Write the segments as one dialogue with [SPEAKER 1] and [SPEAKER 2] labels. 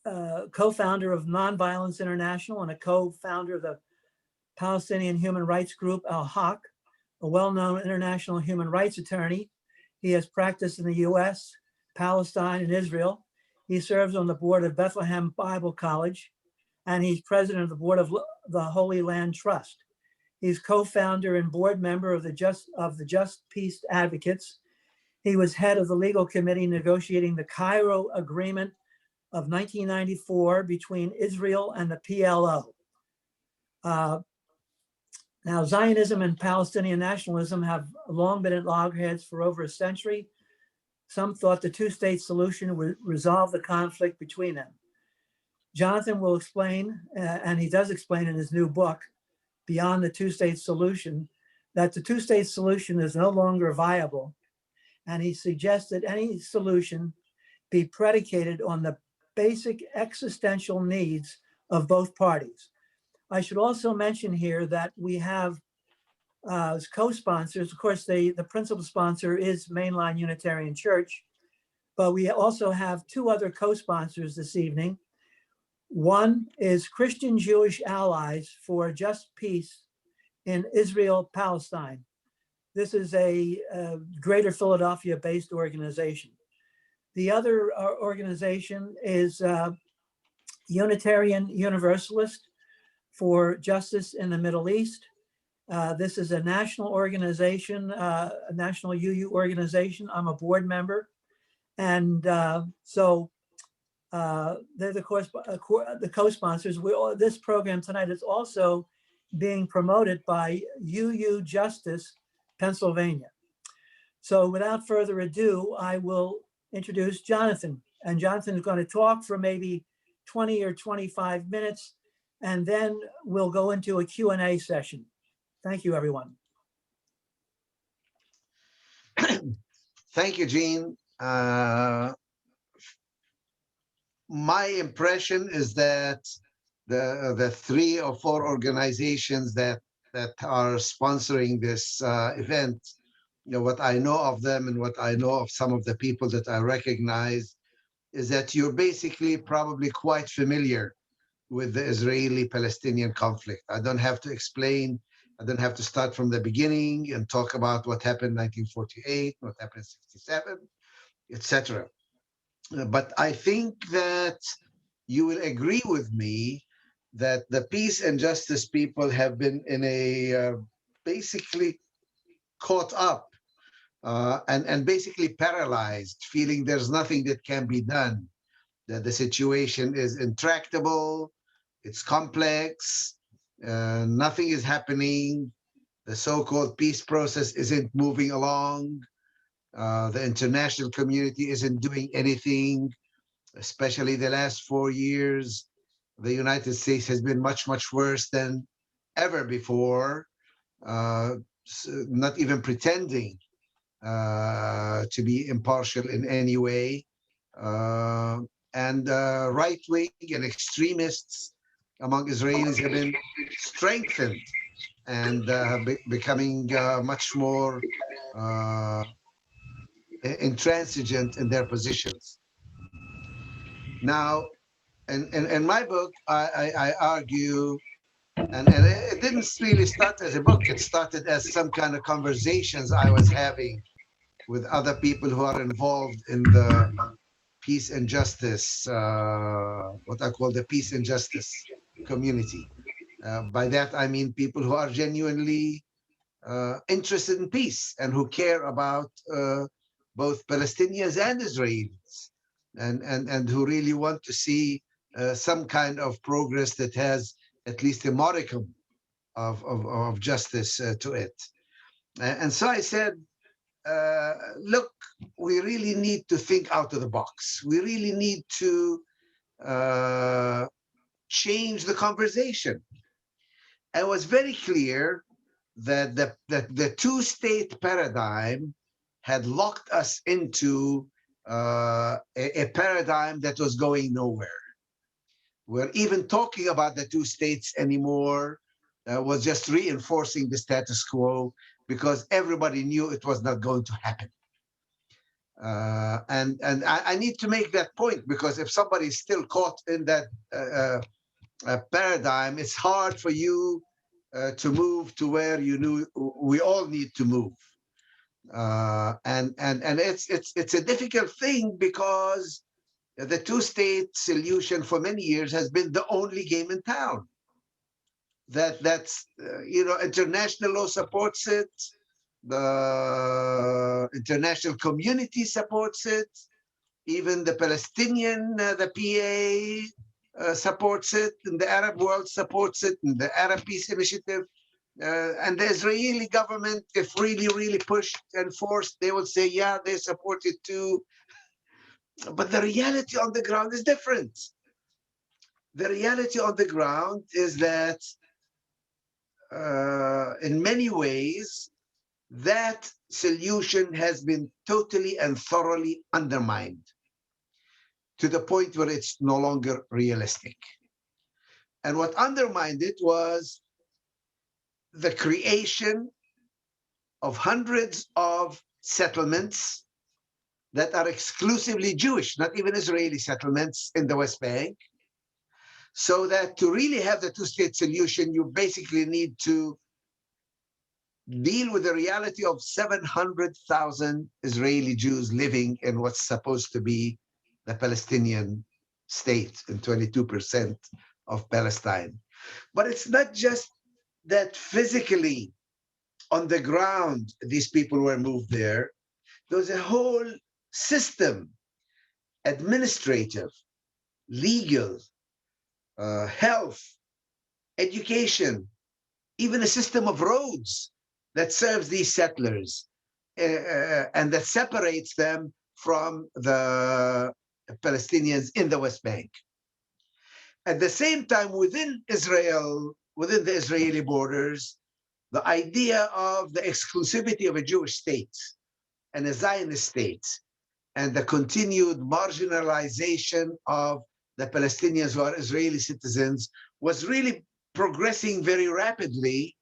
[SPEAKER 1] co-founder of Nonviolence International and a co-founder of the Palestinian human rights group, Al-Haq, a well-known international human rights attorney. He has practiced in the US, Palestine, and Israel. He serves on the board of Bethlehem Bible College, and he's president of the board of the Holy Land Trust. He's co-founder and board member of the Just Peace Advocates. He was head of the legal committee negotiating the Cairo Agreement of 1994 between Israel and the PLO. Now, Zionism and Palestinian nationalism have long been at loggerheads for over a century. Some thought the two-state solution would resolve the conflict between them. Jonathan will explain, and he does explain in his new book, Beyond the Two-State Solution, that the two-state solution is no longer viable. And he suggests that any solution be predicated on the basic existential needs of both parties. I should also mention here that we have as co-sponsors, of course, the principal sponsor is Mainline Unitarian Church, but we also have two other co-sponsors this evening. One is Christian Jewish Allies for Just Peace in Israel-Palestine. This is a Greater Philadelphia-based organization. The other organization is Unitarian Universalist for Justice in the Middle East. This is a national organization, a national UU organization. I'm a board member. And so they're the co-sponsors. This program tonight is also being promoted by UU Justice, Pennsylvania. So without further ado, I will introduce Jonathan. And Jonathan is going to talk for maybe 20 or 25 minutes, and then we'll go into a Q&A session. Thank you, everyone.
[SPEAKER 2] Thank you, Gene. My impression is that the 3 or 4 organizations that are sponsoring this event, you know, what I know of them and what I know of some of the people that I recognize is that you're basically probably quite familiar with the Israeli-Palestinian conflict. I don't have to explain. I don't have to start from the beginning and talk about what happened in 1948, what happened in 67, etc. But I think that you will agree with me that the peace and justice people have been in a basically caught up and basically paralyzed, feeling there's nothing that can be done, that the situation is intractable, it's complex, nothing is happening, the so-called peace process isn't moving along, the international community isn't doing anything, especially the last 4 years. The United States has been much, much worse than ever before, not even pretending to be impartial in any way. And right-wing and extremists among Israelis have been strengthened and becoming much more intransigent in their positions. Now, in my book, I argue, and it didn't really start as a book, it started as some kind of conversations I was having with other people who are involved in the peace and justice, what I call the peace and justice community. By that, I mean people who are genuinely interested in peace and who care about both Palestinians and Israelis, and who really want to see some kind of progress that has at least a modicum of justice to it. And so I said, look, we really need to think out of the box. We really need to change the conversation. And it was very clear that the two-state paradigm had locked us into a paradigm that was going nowhere. Where even talking about the two states anymore was just reinforcing the status quo, because everybody knew it was not going to happen. And I need to make that point, because if somebody is still caught in that paradigm, it's hard for you to move to where you knew we all need to move. And it's a difficult thing, because the two-state solution for many years has been the only game in town. That's international law supports it, the international community supports it, even the Palestinian, the PA supports it, and the Arab world supports it, and the Arab Peace Initiative. And the Israeli government, if really pushed and forced, they would say, yeah, they support it too. But the reality on the ground is different. The reality on the ground is that in many ways, that solution has been totally and thoroughly undermined to the point where it's no longer realistic. And what undermined it was the creation of hundreds of settlements that are exclusively Jewish, not even Israeli settlements in the West Bank. So that to really have the two-state solution, you basically need to deal with the reality of 700,000 Israeli Jews living in what's supposed to be the Palestinian state, and 22% of Palestine. But it's not just that physically on the ground these people were moved there. There was a whole system, administrative, legal, health, education, even a system of roads that serves these settlers and that separates them from the Palestinians in the West Bank. At the same time, within Israel, within the Israeli borders, the idea of the exclusivity of a Jewish state and a Zionist state, and the continued marginalization of the Palestinians who are Israeli citizens, was really progressing very rapidly,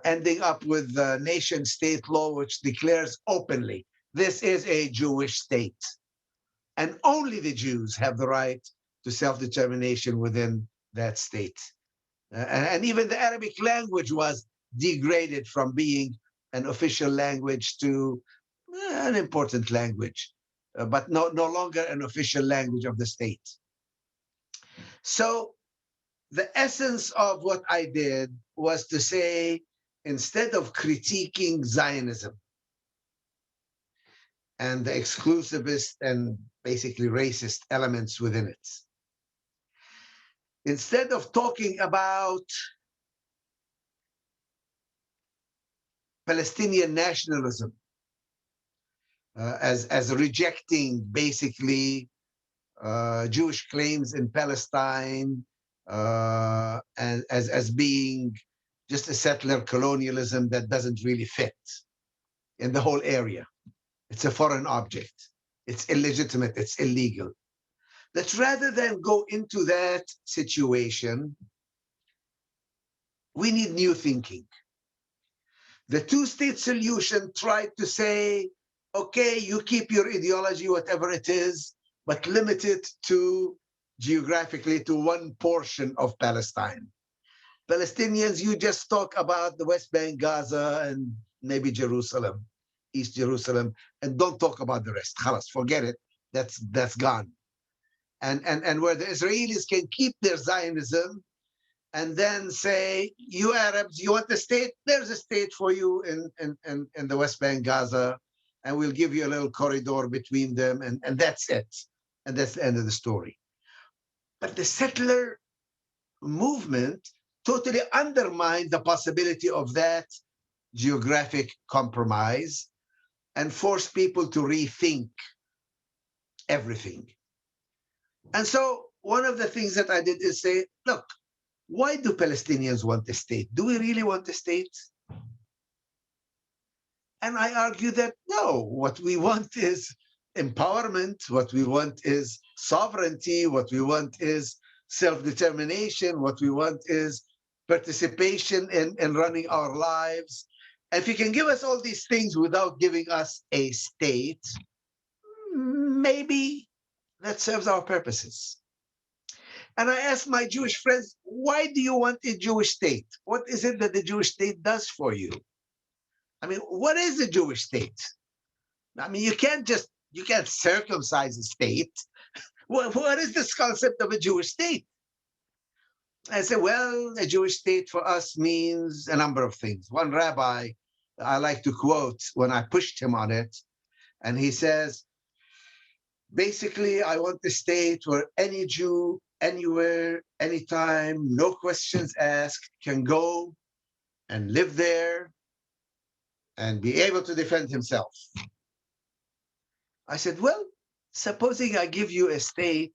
[SPEAKER 2] ending up with the nation state law, which declares openly, this is a Jewish state. And only the Jews have the right to self-determination within that state. And even the Arabic language was degraded from being an official language to an important language, but no longer an official language of the state. So the essence of what I did was to say, instead of critiquing Zionism and the exclusivist and basically racist elements within it, instead of talking about Palestinian nationalism as rejecting basically Jewish claims in Palestine and as being just a settler colonialism that doesn't really fit in the whole area. It's a foreign object. It's illegitimate. It's illegal. That rather than go into that situation, we need new thinking. The two-state solution tried to say, okay, you keep your ideology, whatever it is, but limit it to geographically to one portion of Palestine. Palestinians, you just talk about the West Bank, Gaza, and maybe Jerusalem, East Jerusalem, and don't talk about the rest. Khalas, forget it. That's gone. And where the Israelis can keep their Zionism and then say, you Arabs, you want a state? There's a state for you in the West Bank, Gaza, and we'll give you a little corridor between them, and that's it. And that's the end of the story. But the settler movement totally undermined the possibility of that geographic compromise and forced people to rethink everything. And so one of the things that I did is say, look, why do Palestinians want a state? Do we really want a state? And I argue that no, what we want is empowerment, what we want is sovereignty, what we want is self-determination, what we want is participation in running our lives. And if you can give us all these things without giving us a state, maybe that serves our purposes. And I asked my Jewish friends, why do you want a Jewish state? What is it that the Jewish state does for you? I mean, what is a Jewish state? I mean, you can't circumcise a state. What is this concept of a Jewish state? I said, well, a Jewish state for us means a number of things. One rabbi I like to quote when I pushed him on it, and he says, basically, I want a state where any Jew, anywhere, anytime, no questions asked, can go and live there and be able to defend himself. I said, well, supposing I give you a state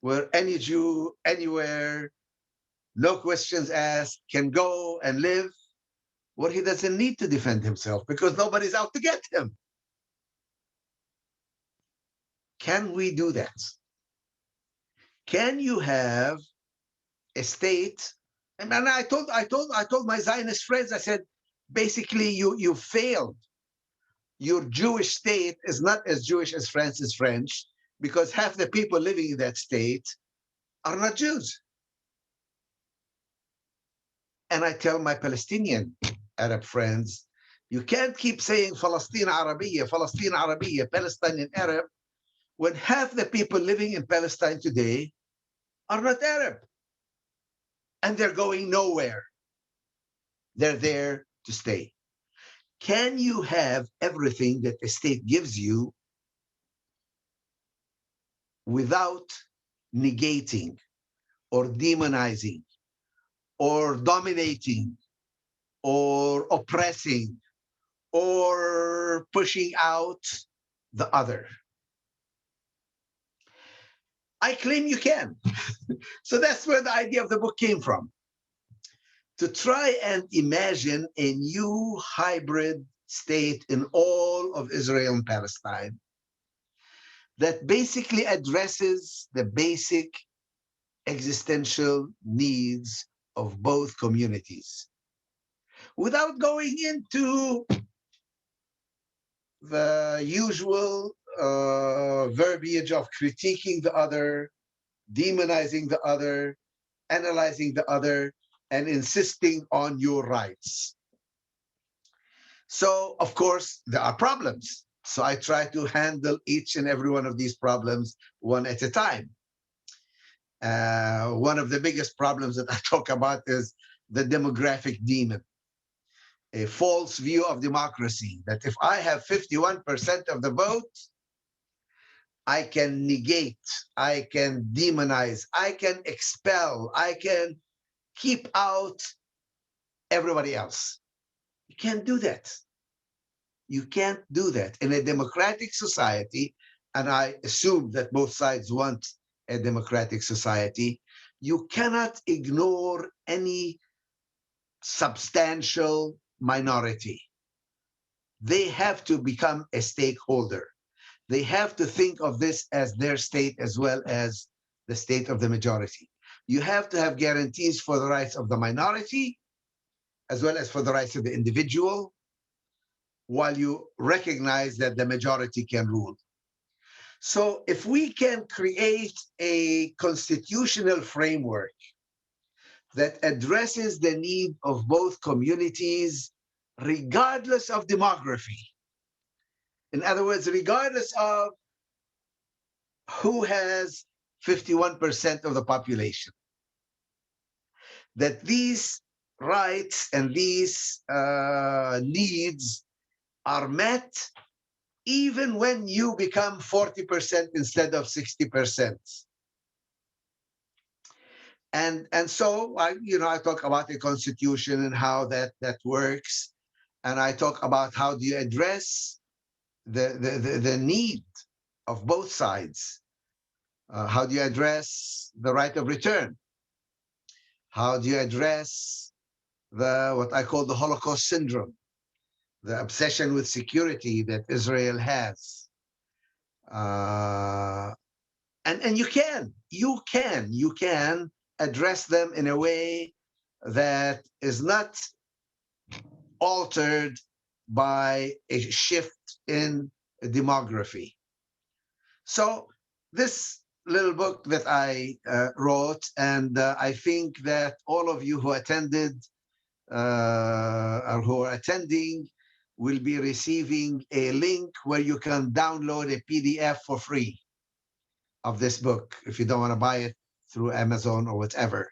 [SPEAKER 2] where any Jew, anywhere, no questions asked, can go and live, well, he doesn't need to defend himself because nobody's out to get him. Can we do that? Can you have a state? And I told my Zionist friends, I said, basically, you failed. Your Jewish state is not as Jewish as France is French, because half the people living in that state are not Jews. And I tell my Palestinian Arab friends, you can't keep saying Palestine Arabiya, Palestine Arabiya, Palestinian Arab, when half the people living in Palestine today are not Arab. And they're going nowhere. They're there to stay. Can you have everything that the state gives you without negating or demonizing or dominating or oppressing or pushing out the other? I claim you can. So that's where the idea of the book came from. To try and imagine a new hybrid state in all of Israel and Palestine that basically addresses the basic existential needs of both communities without going into the usual verbiage of critiquing the other, demonizing the other, analyzing the other, and insisting on your rights. So, of course, there are problems. So I try to handle each and every one of these problems one at a time. One of the biggest problems that I talk about is the demographic demon, a false view of democracy, that if I have 51% of the vote, I can negate, I can demonize, I can expel, I can keep out everybody else. You can't do that. You can't do that. In a democratic society, and I assume that both sides want a democratic society, you cannot ignore any substantial minority. They have to become a stakeholder. They have to think of this as their state as well as the state of the majority. You have to have guarantees for the rights of the minority as well as for the rights of the individual, while you recognize that the majority can rule. So if we can create a constitutional framework that addresses the need of both communities, regardless of demography, in other words, regardless of who has 51% of the population, that these rights and these needs are met even when you become 40% instead of 60%. And so I talk about the constitution and how that works. And I talk about how do you address the need of both sides. How do you address the right of return? How do you address what I call the Holocaust Syndrome, the obsession with security that Israel has? And you can address them in a way that is not altered by a shift in demography. So this little book that I wrote, and I think that all of you who attended or who are attending will be receiving a link where you can download a PDF for free of this book if you don't want to buy it through Amazon or whatever.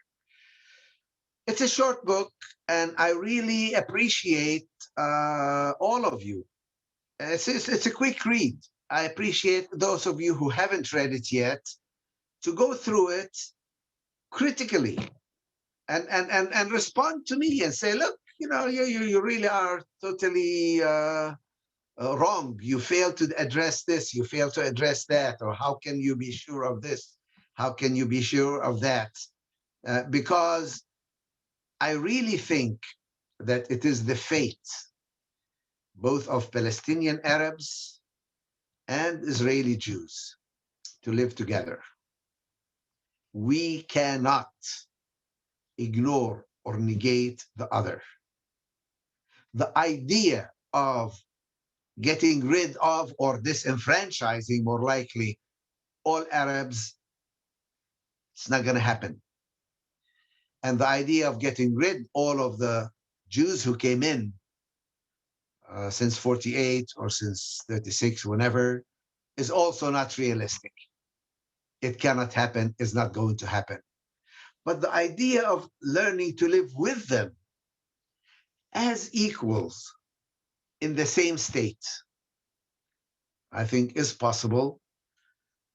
[SPEAKER 2] It's a short book, and I really appreciate all of you. It's a quick read. I appreciate those of you who haven't read it yet to go through it critically and respond to me and say, look, you really are totally wrong. You fail to address this. You fail to address that. Or how can you be sure of this? How can you be sure of that? Because I really think that it is the fate both of Palestinian Arabs and Israeli Jews to live together. We cannot ignore or negate the other. The idea of getting rid of or disenfranchising, more likely, all Arabs, it's not going to happen. And the idea of getting rid all of the Jews who came in since 48 or since 36, whenever, is also not realistic. It cannot happen, it's not going to happen. But the idea of learning to live with them as equals in the same state, I think is possible.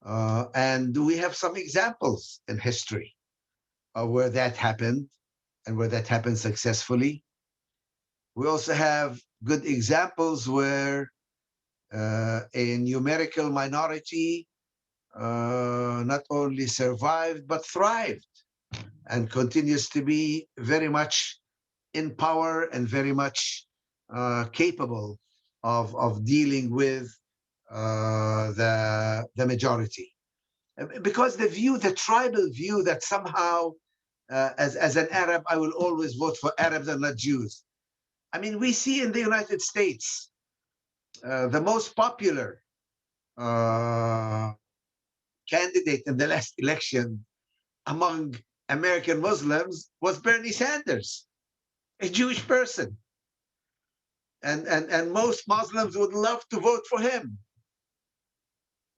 [SPEAKER 2] And we have some examples in history where that happened and where that happened successfully. We also have good examples where a numerical minority not only survived, but thrived and continues to be very much in power and very much capable of dealing with the majority. Because the tribal view that somehow, as an Arab, I will always vote for Arabs and not Jews. I mean, we see in the United States, the most popular candidate in the last election among American Muslims was Bernie Sanders, a Jewish person. And most Muslims would love to vote for him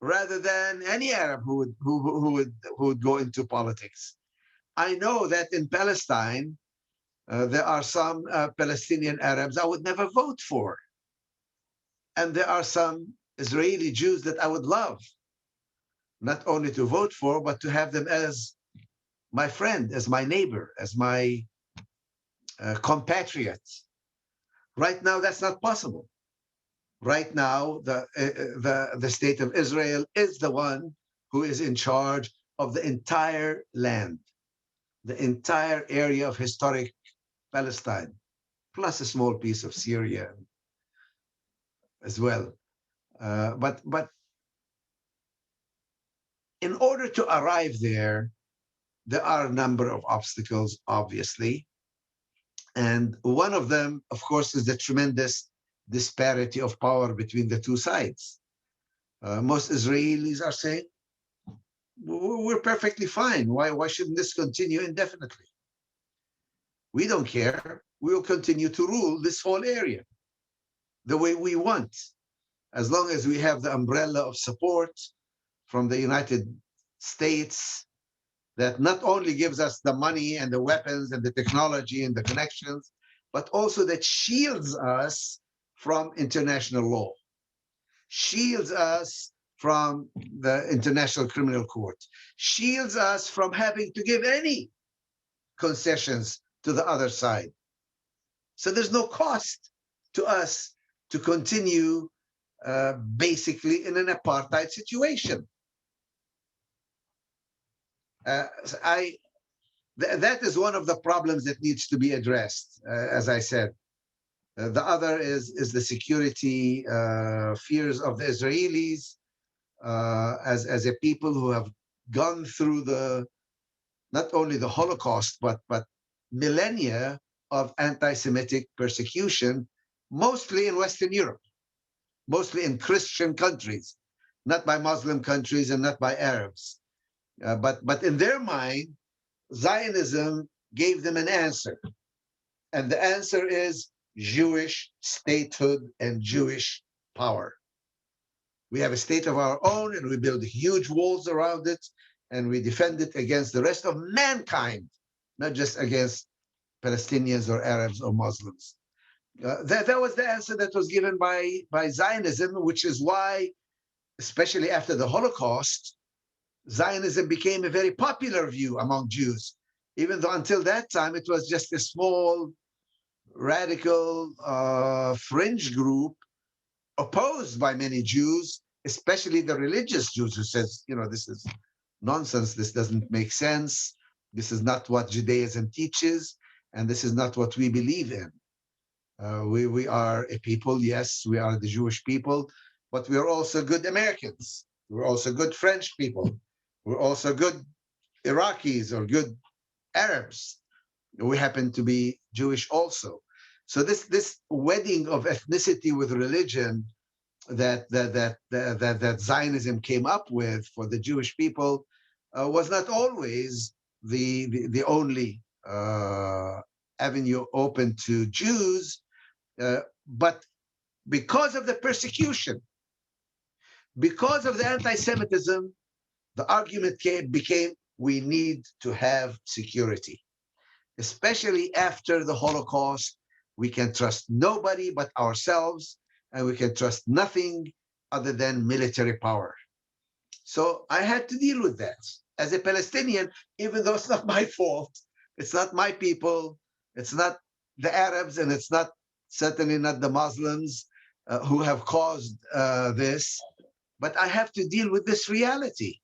[SPEAKER 2] rather than any Arab who would go into politics. I know that in Palestine, there are some Palestinian Arabs I would never vote for. And there are some Israeli Jews that I would love, not only to vote for, but to have them as my friend, as my neighbor, as my compatriot. Right now, that's not possible. Right now, the state of Israel is the one who is in charge of the entire land, the entire area of historic Palestine, plus a small piece of Syria as well. But in order to arrive there, there are a number of obstacles, obviously. And one of them, of course, is the tremendous disparity of power between the two sides. Most Israelis are saying, we're perfectly fine. Why shouldn't this continue indefinitely? We don't care. We will continue to rule this whole area the way we want, as long as we have the umbrella of support from the United States that not only gives us the money and the weapons and the technology and the connections, but also that shields us from international law, shields us from the International Criminal Court, shields us from having to give any concessions to the other side. So there's no cost to us to continue basically in an apartheid situation. That is one of the problems that needs to be addressed, as I said. The other is the security fears of the Israelis as a people who have gone through not only the Holocaust, but millennia of anti-Semitic persecution, mostly in Western Europe, mostly in Christian countries, not by Muslim countries and not by Arabs. But in their mind, Zionism gave them an answer. And the answer is Jewish statehood and Jewish power. We have a state of our own and we build huge walls around it and we defend it against the rest of mankind, not just against Palestinians or Arabs or Muslims. That was the answer that was given by Zionism, which is why, especially after the Holocaust, Zionism became a very popular view among Jews, even though until that time it was just a small, radical, fringe group opposed by many Jews, especially the religious Jews who says, this is nonsense, this doesn't make sense, this is not what Judaism teaches, and this is not what we believe in. We are a people, yes, we are the Jewish people, but we are also good Americans. We're also good French people. We're also good Iraqis or good Arabs. We happen to be Jewish also. So this wedding of ethnicity with religion that Zionism came up with for the Jewish people was not always the only avenue open to Jews, but because of the persecution, because of the anti-Semitism, the argument became we need to have security, especially after the Holocaust. We can trust nobody but ourselves, and we can trust nothing other than military power. So I had to deal with that as a Palestinian, even though it's not my fault. It's not my people. It's not the Arabs, and it's not certainly not the Muslims who have caused this. But I have to deal with this reality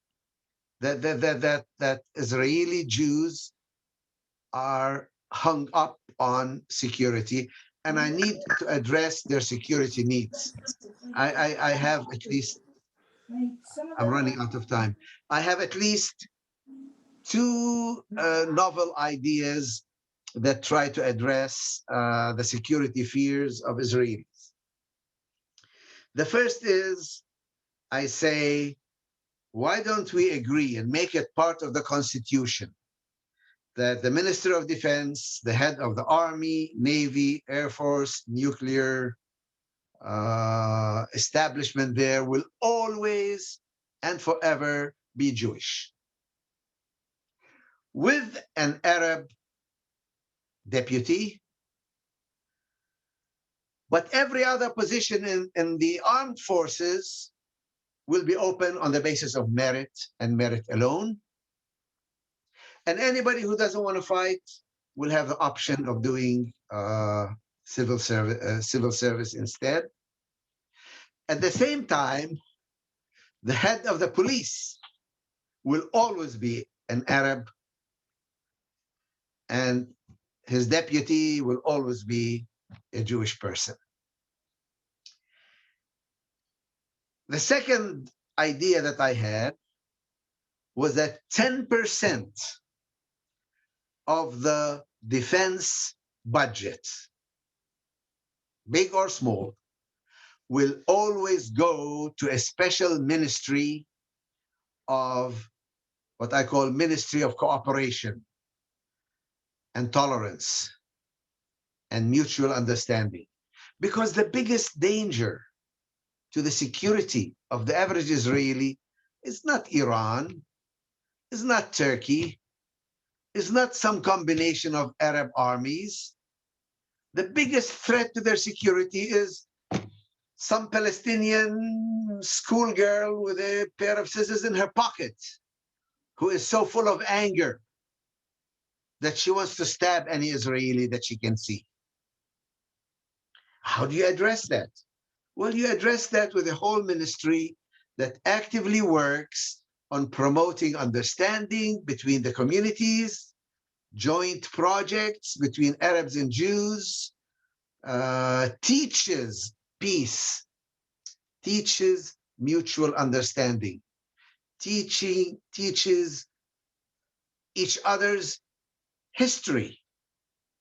[SPEAKER 2] that Israeli Jews are hung up on security, and I need to address their security needs. I have at least, I'm running out of time. I have at least two novel ideas that try to address the security fears of Israelis. The first is, I say, why don't we agree and make it part of the Constitution that the Minister of Defense, the head of the Army, Navy, Air Force, nuclear establishment there will always and forever be Jewish, with an Arab deputy, but every other position in the armed forces will be open on the basis of merit and merit alone. And anybody who doesn't want to fight will have the option of doing civil service instead. At the same time, the head of the police will always be an Arab, and his deputy will always be a Jewish person. The second idea that I had was that 10% of the defense budget, big or small, will always go to a special ministry of what I call Ministry of Cooperation and Tolerance and Mutual Understanding. Because the biggest danger to the security of the average Israeli is not Iran, is not Turkey, is not some combination of Arab armies. The biggest threat to their security is some Palestinian schoolgirl with a pair of scissors in her pocket who is so full of anger that she wants to stab any Israeli that she can see. How do you address that? Well, you address that with a whole ministry that actively works on promoting understanding between the communities, joint projects between Arabs and Jews, teaches peace, teaches mutual understanding, teaches each other's history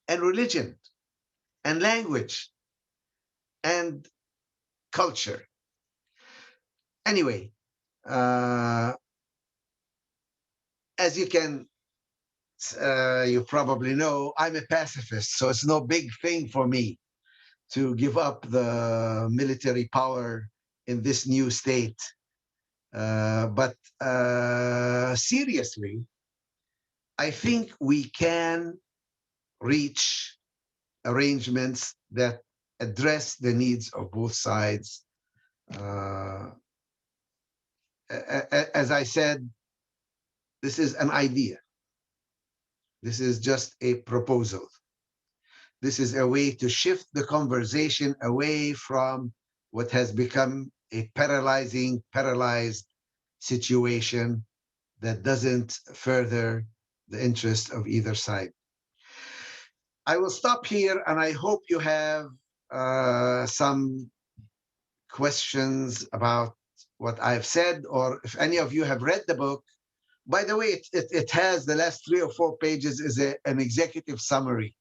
[SPEAKER 2] and religion and language and culture. Anyway, As you probably know, I'm a pacifist, so it's no big thing for me to give up the military power in this new state. But seriously, I think we can reach arrangements that address the needs of both sides. As I said, this is an idea. This is just a proposal. This is a way to shift the conversation away from what has become a paralyzed situation that doesn't further the interest of either side. I will stop here, and I hope you have some questions about what I've said, or if any of you have read the book. By the way, it has the last 3 or 4 pages is an executive summary.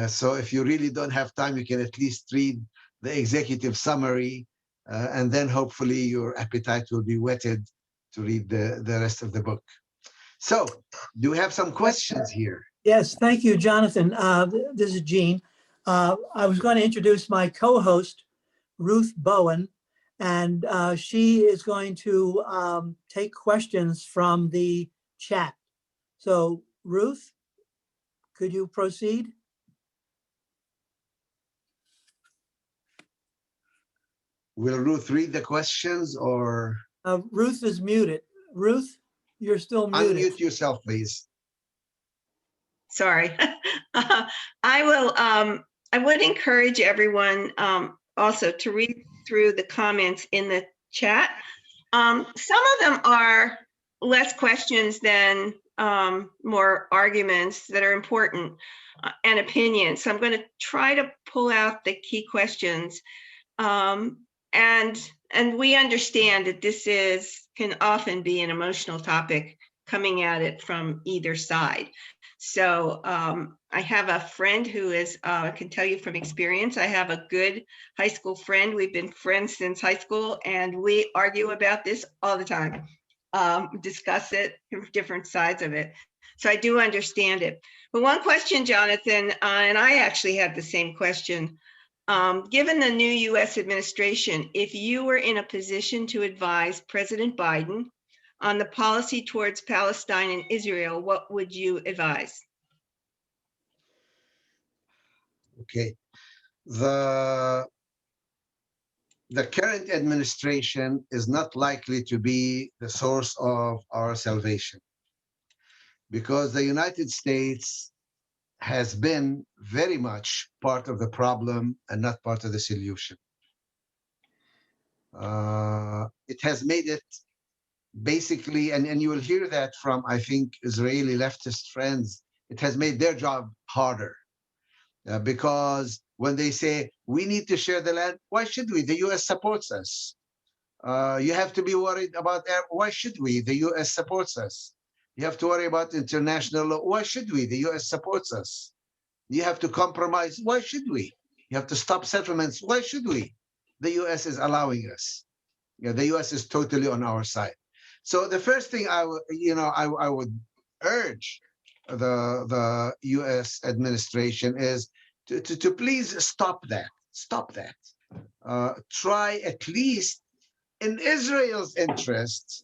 [SPEAKER 2] So if you really don't have time, you can at least read the executive summary, and then hopefully your appetite will be whetted to read the rest of the book. So do we have some questions here?
[SPEAKER 1] Yes, thank you, Jonathan. This is Gene. I was going to introduce my co-host, Ruth Bowen, and she is going to take questions from the chat. So Ruth, could you proceed?
[SPEAKER 2] Will Ruth read the questions, or
[SPEAKER 1] Ruth is muted. Ruth, you're still muted.
[SPEAKER 2] unmute yourself, please?
[SPEAKER 3] Sorry. I will, I would encourage everyone also to read through the comments in the chat. Some of them are less questions than more arguments that are important and opinions. So I'm going to try to pull out the key questions. And we understand that this can often be an emotional topic coming at it from either side. So I have a friend who is, I can tell you from experience, I have a good high school friend. We've been friends since high school, and we argue about this all the time, discuss it, different sides of it. So I do understand it. But one question, Jonathan, and I actually had the same question. Given the new US administration, if you were in a position to advise President Biden on the policy towards Palestine and Israel, what would you advise?
[SPEAKER 2] Okay. The current administration is not likely to be the source of our salvation, because the United States has been very much part of the problem and not part of the solution. It has made it basically, and you will hear that from, I think, Israeli leftist friends, it has made their job harder. Because when they say, we need to share the land, why should we? The US supports us. You have to be worried about, why should we? The US supports us. You have to worry about international law. Why should we? The US supports us. You have to compromise. Why should we? You have to stop settlements. Why should we? The US is allowing us. The US is totally on our side. So the first thing I would urge the US administration is to please stop that. Stop that. Try, at least in Israel's interests,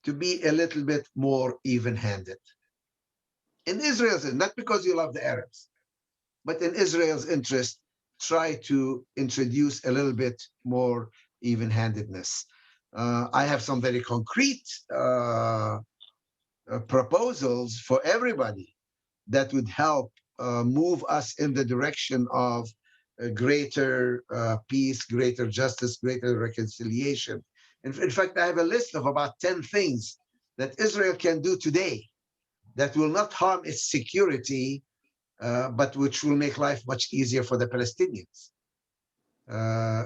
[SPEAKER 2] to be a little bit more even-handed. In Israel's, not because you love the Arabs, but in Israel's interest, try to introduce a little bit more even-handedness. I have some very concrete proposals for everybody that would help move us in the direction of greater peace, greater justice, greater reconciliation. In fact, I have a list of about 10 things that Israel can do today that will not harm its security, but which will make life much easier for the Palestinians.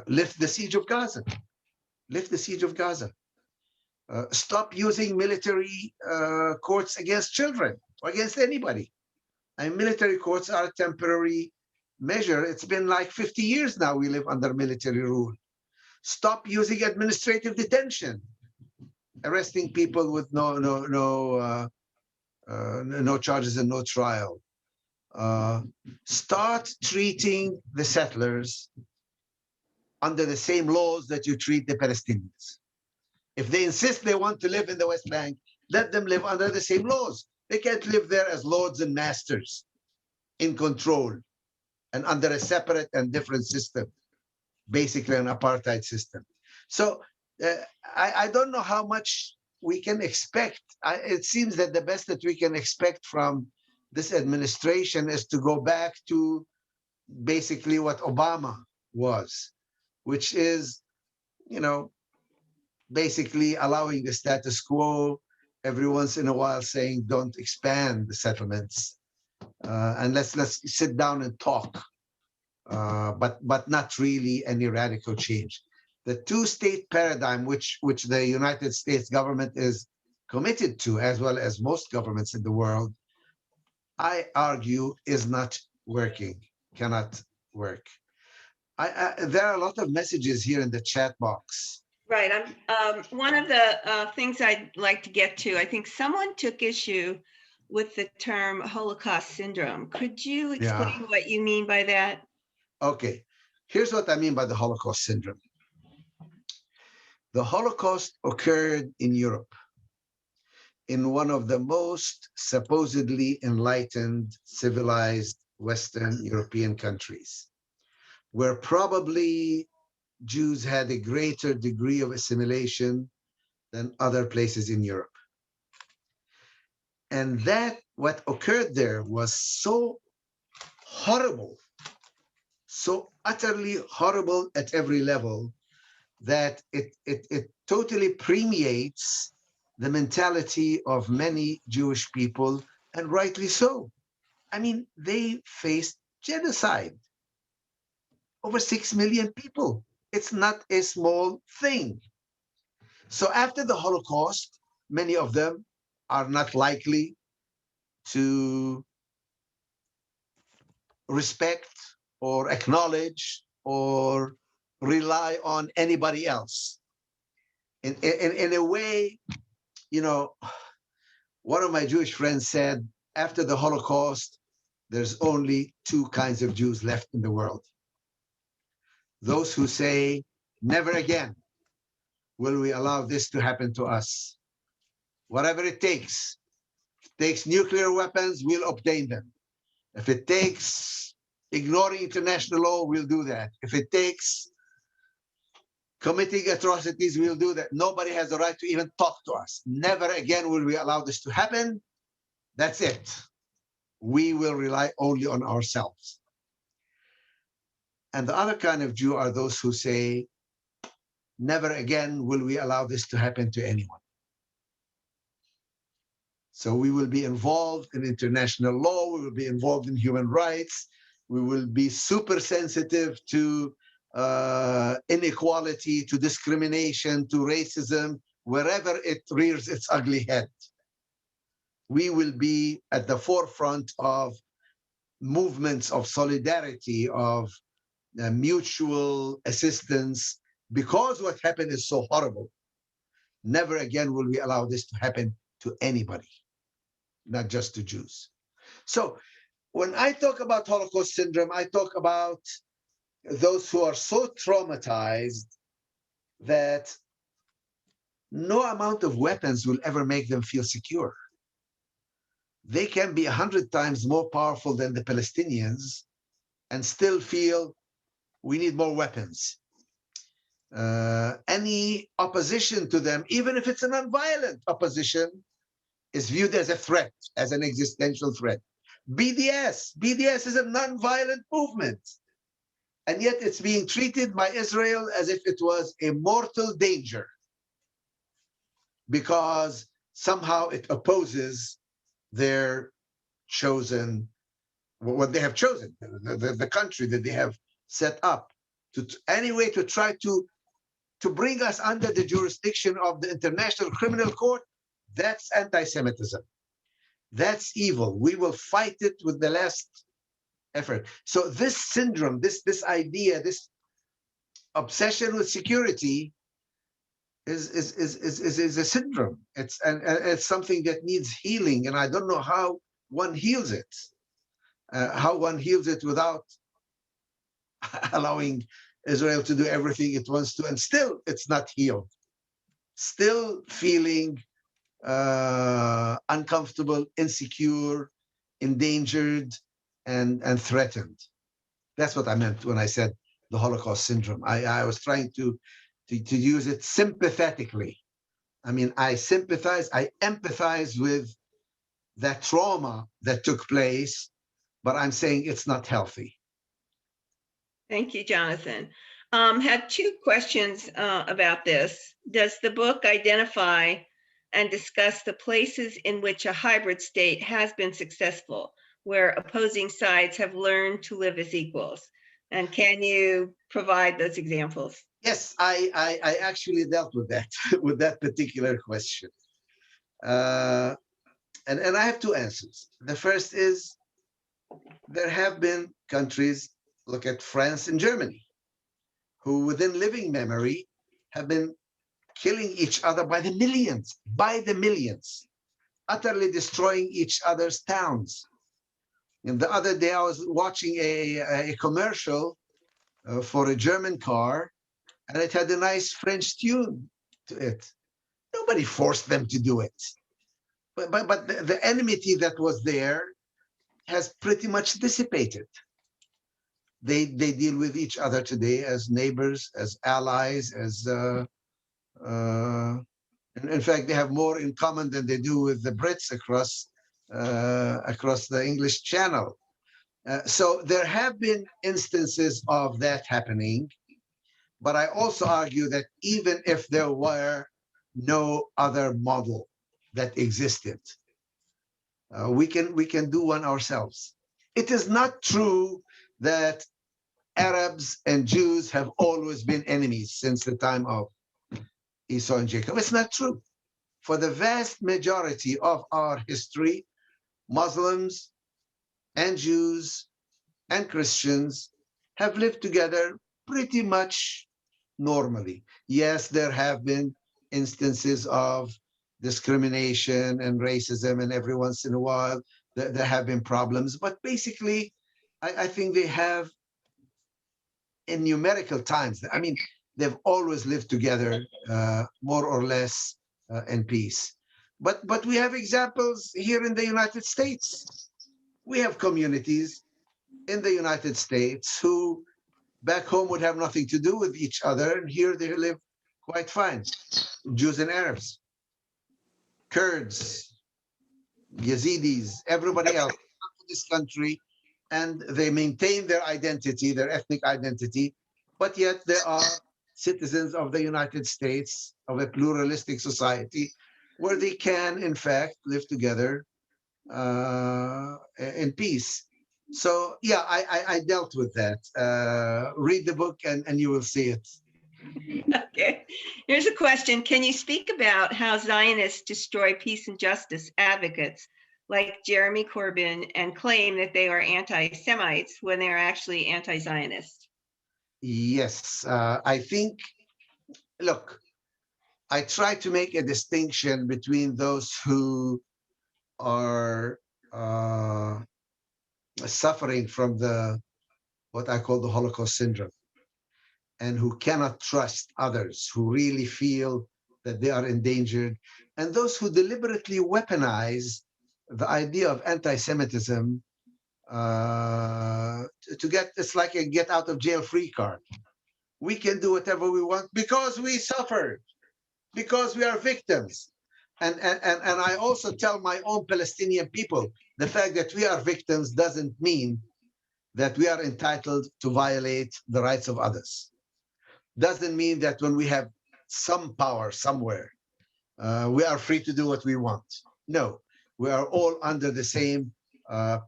[SPEAKER 2] Lift the siege of Gaza. Lift the siege of Gaza. Stop using military courts against children or against anybody. And military courts are a temporary measure. It's been like 50 years now we live under military rule. Stop using administrative detention. arresting people with no charges and no trial. Start treating the settlers under the same laws that you treat the Palestinians. If they insist they want to live in the West Bank, let them live under the same laws. They can't live there as lords and masters in control and under a separate and different system, basically an apartheid system. So I don't know how much we can expect. It seems that the best that we can expect from this administration is to go back to basically what Obama was, which is, basically allowing the status quo, every once in a while saying, don't expand the settlements, and let's sit down and talk, but not really any radical change. The two-state paradigm, which the United States government is committed to, as well as most governments in the world, I argue is not working, cannot work. There are a lot of messages here in the chat box.
[SPEAKER 3] Right. One of the things I'd like to get to, I think someone took issue with the term Holocaust Syndrome. Could you explain what you mean by that?
[SPEAKER 2] Okay. Here's what I mean by the Holocaust Syndrome. The Holocaust occurred in Europe, in one of the most supposedly enlightened, civilized Western European countries, where probably Jews had a greater degree of assimilation than other places in Europe. And that what occurred there was so horrible, so utterly horrible at every level, that it totally permeates the mentality of many Jewish people, and rightly so. I mean, they faced genocide. Over 6 million people. It's not a small thing. So after the Holocaust, many of them are not likely to respect or acknowledge or rely on anybody else. In a way, one of my Jewish friends said, after the Holocaust, there's only two kinds of Jews left in the world. Those who say, never again will we allow this to happen to us. Whatever it takes. If it takes nuclear weapons, we'll obtain them. If it takes ignoring international law, we'll do that. If it takes committing atrocities, we'll do that. Nobody has the right to even talk to us. Never again will we allow this to happen. That's it. We will rely only on ourselves. And the other kind of Jew are those who say, never again will we allow this to happen to anyone. So we will be involved in international law, we will be involved in human rights, we will be super sensitive to inequality, to discrimination, to racism, wherever it rears its ugly head. We will be at the forefront of movements of solidarity, of mutual assistance, because what happened is so horrible. Never again will we allow this to happen to anybody, not just to Jews. So when I talk about Holocaust syndrome, I talk about those who are so traumatized that no amount of weapons will ever make them feel secure. They can be 100 times more powerful than the Palestinians and still feel we need more weapons. Any opposition to them, even if it's a nonviolent opposition, is viewed as a threat, as an existential threat. BDS is a nonviolent movement. And yet it's being treated by Israel as if it was a mortal danger, because somehow it opposes their chosen, what they have chosen, the country that they have set up, to anyway to try to bring us under the jurisdiction of the International Criminal Court. That's anti-Semitism. That's evil. We will fight it with the last effort. So this syndrome, this idea, this obsession with security is a syndrome. And it's something that needs healing, and I don't know how one heals it. How one heals it without allowing Israel to do everything it wants to, and still it's not healed. Still feeling uncomfortable, insecure, endangered, and threatened. That's what I meant when I said the Holocaust syndrome. I was trying to use it sympathetically. I mean, I sympathize, I empathize with that trauma that took place, but I'm saying it's not healthy.
[SPEAKER 3] Thank you, Jonathan. Had two questions about this. Does the book identify and discuss the places in which a hybrid state has been successful, where opposing sides have learned to live as equals? And can you provide those examples?
[SPEAKER 2] Yes, I actually dealt with that with that particular question, uh, and I have two answers. The first is there have been countries, look at France and Germany, who within living memory have been killing each other by the millions, utterly destroying each other's towns. And the other day, I was watching a commercial for a German car, and it had a nice French tune to it. Nobody forced them to do it. But the enmity that was there has pretty much dissipated. They deal with each other today as neighbors, as allies, as uh, in fact, they have more in common than they do with the Brits across the English Channel. So there have been instances of that happening, but I also argue that even if there were no other model that existed, we can do one ourselves. It is not true that Arabs and Jews have always been enemies since the time of Esau and Jacob. It's not true. For the vast majority of our history, Muslims and Jews and Christians have lived together pretty much normally. Yes, there have been instances of discrimination and racism, and every once in a while there have been problems. But basically, I think they have, in numerical times, I mean, they've always lived together more or less in peace. But we have examples here in the United States. We have communities in the United States who back home would have nothing to do with each other, and here they live quite fine. Jews and Arabs, Kurds, Yazidis, everybody else come to this country, and they maintain their identity, their ethnic identity, but yet they are citizens of the United States, of a pluralistic society, where they can, in fact, live together in peace. So yeah, I dealt with that. Read the book and you will see it.
[SPEAKER 3] Okay, here's a question. Can you speak about how Zionists destroy peace and justice advocates like Jeremy Corbyn and claim that they are anti-Semites when they're actually anti-Zionist?
[SPEAKER 2] Yes, I think, look, I try to make a distinction between those who are suffering from the what I call the Holocaust syndrome, and who cannot trust others, who really feel that they are endangered, and those who deliberately weaponize the idea of anti-Semitism to get, it's like a get out of jail free card. We can do whatever we want because we suffered, because we are victims. And I also tell my own Palestinian people, the fact that we are victims doesn't mean that we are entitled to violate the rights of others. Doesn't mean that when we have some power somewhere, we are free to do what we want. No, we are all under the same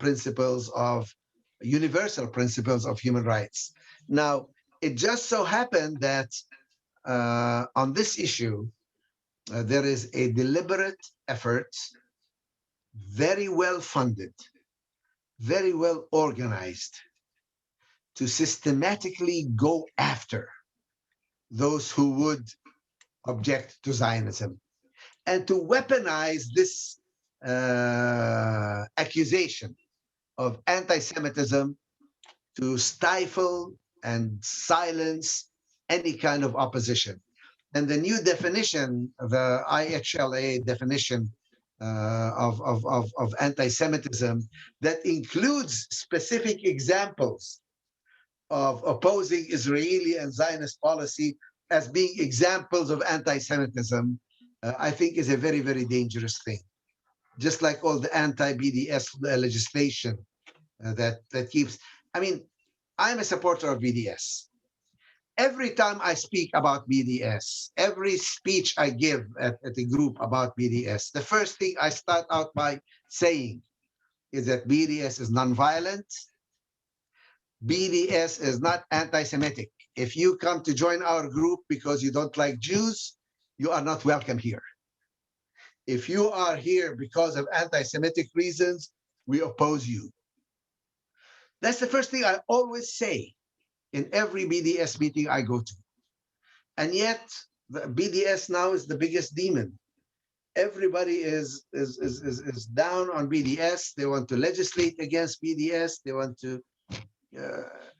[SPEAKER 2] principles of universal principles of human rights. Now, it just so happened that on this issue, there is a deliberate effort, very well funded, very well organized, to systematically go after those who would object to Zionism. And to weaponize this accusation of anti-Semitism to stifle and silence any kind of opposition. And the new definition, the IHLA definition of anti-Semitism, that includes specific examples of opposing Israeli and Zionist policy as being examples of anti-Semitism, I think is a very, very dangerous thing. Just like all the anti-BDS legislation that keeps, I mean, I'm a supporter of BDS. Every time I speak about BDS, every speech I give at a group about BDS, the first thing I start out by saying is that BDS is nonviolent. BDS is not anti-Semitic. If you come to join our group because you don't like Jews, you are not welcome here. If you are here because of anti-Semitic reasons, we oppose you. That's the first thing I always say in every BDS meeting I go to. And yet, the BDS now is the biggest demon. Everybody is down on BDS. They want to legislate against BDS. They want to,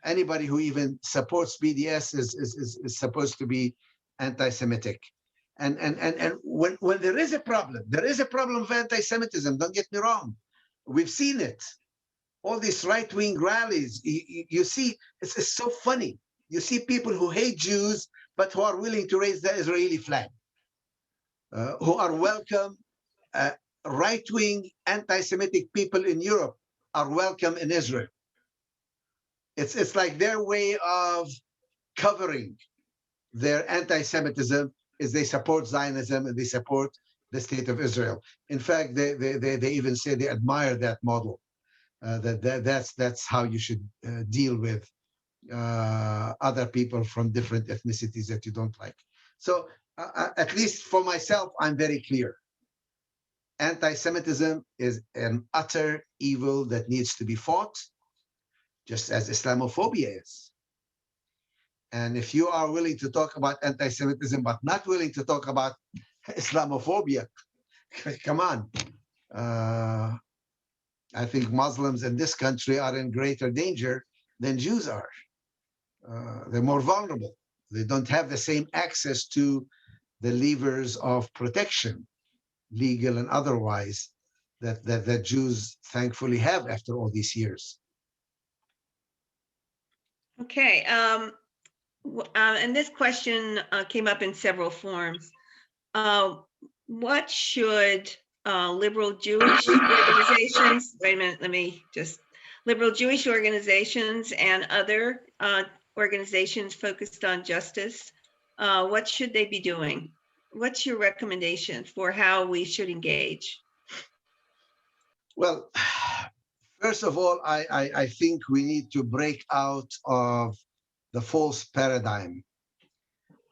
[SPEAKER 2] anybody who even supports BDS is supposed to be anti-Semitic. And when there is a problem of anti-Semitism, don't get me wrong. We've seen it. All these right-wing rallies, you see, it's so funny. You see people who hate Jews, but who are willing to raise the Israeli flag, who are welcome. Right-wing anti-Semitic people in Europe are welcome in Israel. It's like their way of covering their anti-Semitism is they support Zionism and they support the state of Israel. In fact, they even say they admire that model. That's how you should deal with other people from different ethnicities that you don't like. So at least for myself, I'm very clear. Anti-Semitism is an utter evil that needs to be fought, just as Islamophobia is. And if you are willing to talk about anti-Semitism, but not willing to talk about Islamophobia, come on. I think Muslims in this country are in greater danger than Jews are. They're more vulnerable. They don't have the same access to the levers of protection, legal and otherwise, that Jews thankfully have after all these years.
[SPEAKER 3] Okay. And this question came up in several forms. What should liberal Jewish organizations, wait a minute, liberal Jewish organizations and other organizations focused on justice, what should they be doing? What's your recommendation for how we should engage?
[SPEAKER 2] Well, first of all, I think we need to break out of the false paradigm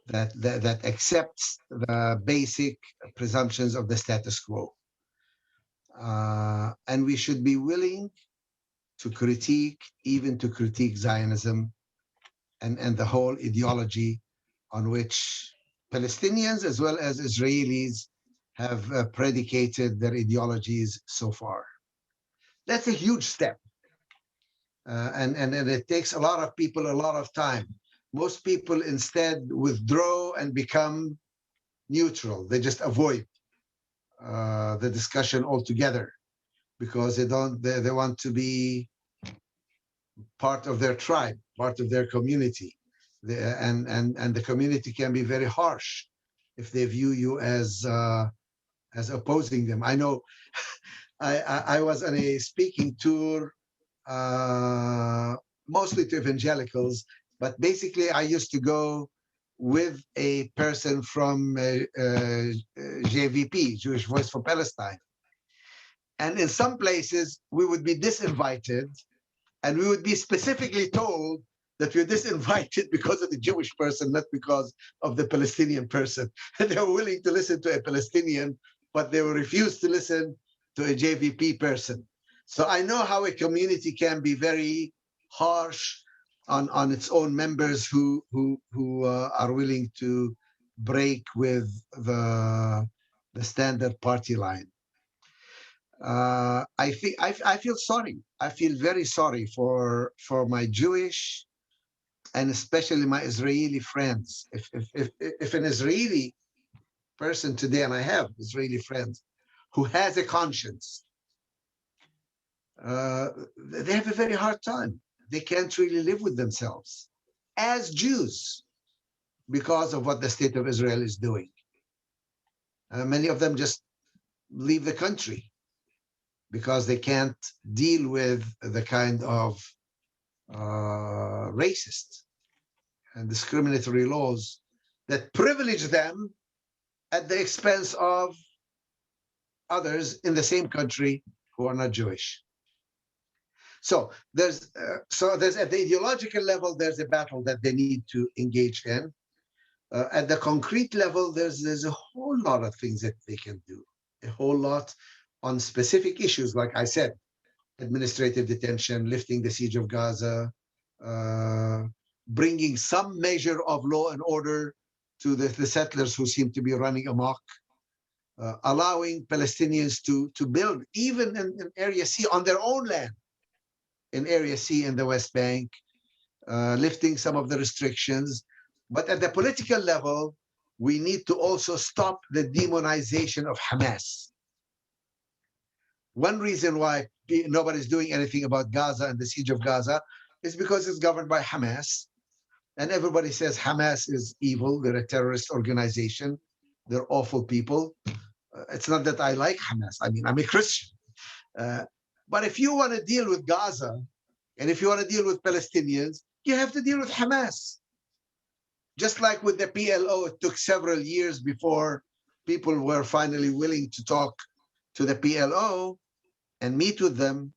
[SPEAKER 2] that accepts the basic presumptions of the status quo. And we should be willing to critique, even to critique Zionism and the whole ideology on which Palestinians as well as Israelis have predicated their ideologies so far. That's a huge step. And it takes a lot of people a lot of time. Most people instead withdraw and become neutral. They just avoid the discussion altogether because they want to be part of their tribe, part of their community. And the community can be very harsh if they view you as opposing them. I know I was on a speaking tour, mostly to evangelicals, but basically I used to go with a person from JVP, Jewish Voice for Palestine. And in some places we would be disinvited, and we would be specifically told that we're disinvited because of the Jewish person, not because of the Palestinian person. And they were willing to listen to a Palestinian, but they will refuse to listen to a JVP person. So I know how a community can be very harsh on its own members who are willing to break with the standard party line. I feel sorry. I feel very sorry for my Jewish and especially my Israeli friends. If an Israeli person today, and I have Israeli friends who has a conscience, they have a very hard time. They can't really live with themselves as Jews because of what the state of Israel is doing. Many of them just leave the country because they can't deal with the kind of racist and discriminatory laws that privilege them at the expense of others in the same country who are not Jewish. So there's at the ideological level, there's a battle that they need to engage in. At the concrete level, there's a whole lot of things that they can do, a whole lot on specific issues, like I said, administrative detention, lifting the siege of Gaza, bringing some measure of law and order to the settlers who seem to be running amok, allowing Palestinians to build even in Area C on their own land, in Area C in the West Bank, lifting some of the restrictions. But at the political level, we need to also stop the demonization of Hamas. One reason why nobody's doing anything about Gaza and the siege of Gaza is because it's governed by Hamas. And everybody says Hamas is evil. They're a terrorist organization. They're awful people. It's not that I like Hamas. I mean, I'm a Christian. But if you want to deal with Gaza, and if you want to deal with Palestinians, you have to deal with Hamas. Just like with the PLO, it took several years before people were finally willing to talk to the PLO and meet with them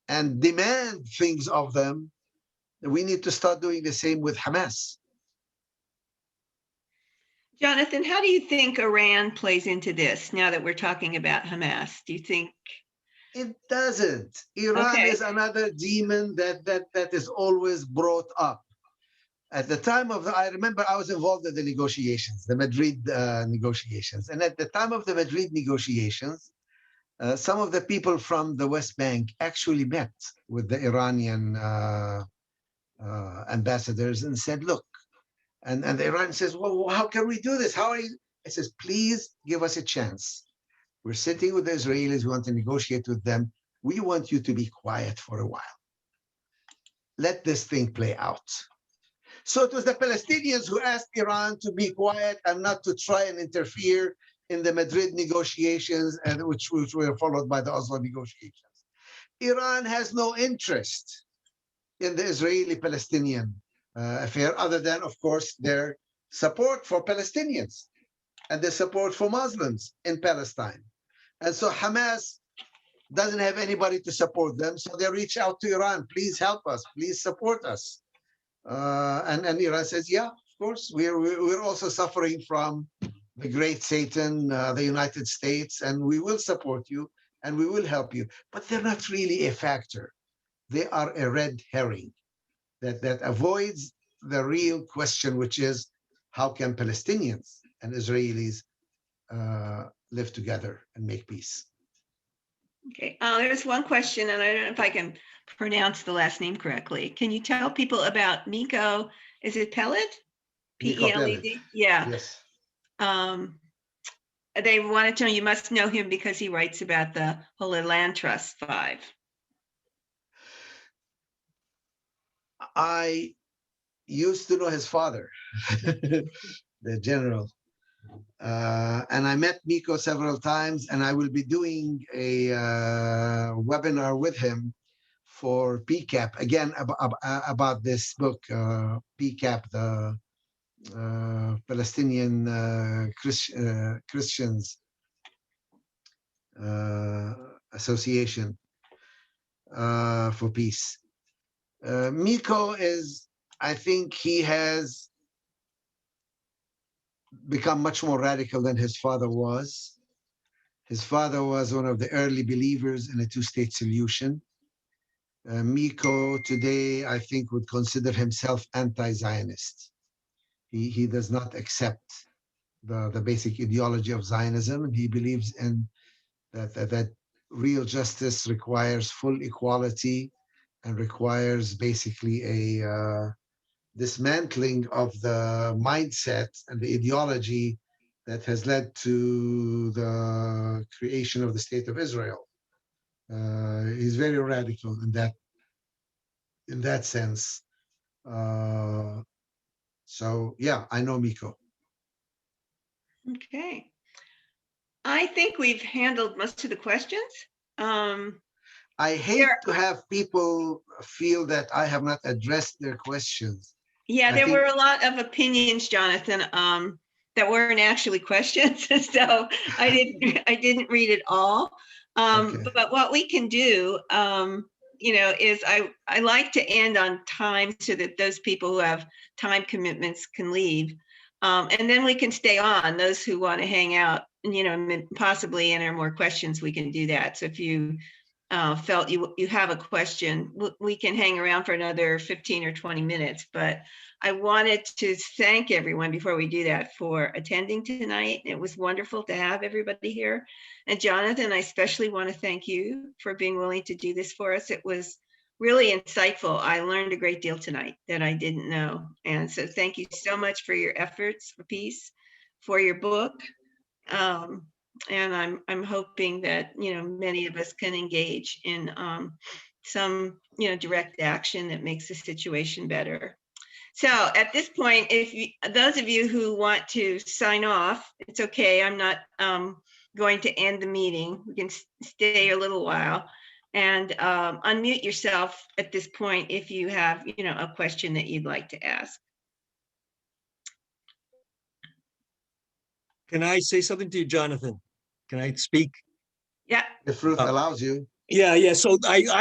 [SPEAKER 2] and demand things of them. We need to start doing the same with Hamas.
[SPEAKER 3] Jonathan, how do you think Iran plays into this now that we're talking about Hamas? Do you think?
[SPEAKER 2] It doesn't. Iran is another demon that is always brought up. At the time of I remember I was involved in the negotiations, the Madrid negotiations. And at the time of the Madrid negotiations, some of the people from the West Bank actually met with the Iranian ambassadors and said, look, and the Iran says, well, how can we do this? How are you? It says, please give us a chance. We're sitting with the Israelis. We want to negotiate with them. We want you to be quiet for a while. Let this thing play out. So it was the Palestinians who asked Iran to be quiet and not to try and interfere in the Madrid negotiations, and which were followed by the Oslo negotiations. Iran has no interest in the Israeli-Palestinian affair, other than, of course, their support for Palestinians and their support for Muslims in Palestine. And so Hamas doesn't have anybody to support them, so they reach out to Iran, please help us, please support us. And Iran says, yeah, of course, we're also suffering from the great Satan, the United States, and we will support you and we will help you. But they're not really a factor. They are a red herring that avoids the real question, which is, how can Palestinians and Israelis live together and make peace?
[SPEAKER 3] Okay, there's one question, and I don't know if I can pronounce the last name correctly. Can you tell people about Miko? Is it Peled? P-E-L-E-D? Yeah.
[SPEAKER 2] Yes.
[SPEAKER 3] They wanted to know, you must know him because he writes about the Holy Land Trust 5.
[SPEAKER 2] I used to know his father, the general. And I met Miko several times, and I will be doing a webinar with him for PCAP, again, about this book, PCAP, the Palestinian Christians Association for Peace. Miko is, I think he has become much more radical than his father was. His father was one of the early believers in a two-state solution. Miko today, I think, would consider himself anti-Zionist. He does not accept the basic ideology of Zionism, and he believes in that real justice requires full equality and requires basically a dismantling of the mindset and the ideology that has led to the creation of the state of Israel. He's very radical in that sense. So yeah, I know Miko.
[SPEAKER 3] Okay. I think we've handled most of the questions.
[SPEAKER 2] I hate
[SPEAKER 3] There-
[SPEAKER 2] to have people feel that I have not addressed their questions.
[SPEAKER 3] Yeah,
[SPEAKER 2] I
[SPEAKER 3] there
[SPEAKER 2] think-
[SPEAKER 3] were a lot of opinions, Jonathan, that weren't actually questions. So I didn't read it all.
[SPEAKER 2] Okay.
[SPEAKER 3] But what we can do, is I like to end on time so that those people who have time commitments can leave. And then we can stay on. Those who want to hang out, possibly enter more questions, we can do that. So if you felt you have a question, we can hang around for another 15 or 20 minutes. But I wanted to thank everyone before we do that for attending tonight. It was wonderful to have everybody here. And Jonathan, I especially want to thank you for being willing to do this for us. It was really insightful. I learned a great deal tonight that I didn't know. And so thank you so much for your efforts for peace, for your book. And I'm hoping that, many of us can engage in some, direct action that makes the situation better. So at this point, those of you who want to sign off, it's okay. I'm not going to end the meeting. We can stay a little while and unmute yourself at this point if you have, a question that you'd like to ask.
[SPEAKER 4] Can I say something to you, Jonathan? Can I speak?
[SPEAKER 3] Yeah.
[SPEAKER 2] If Ruth allows you.
[SPEAKER 4] Yeah. So I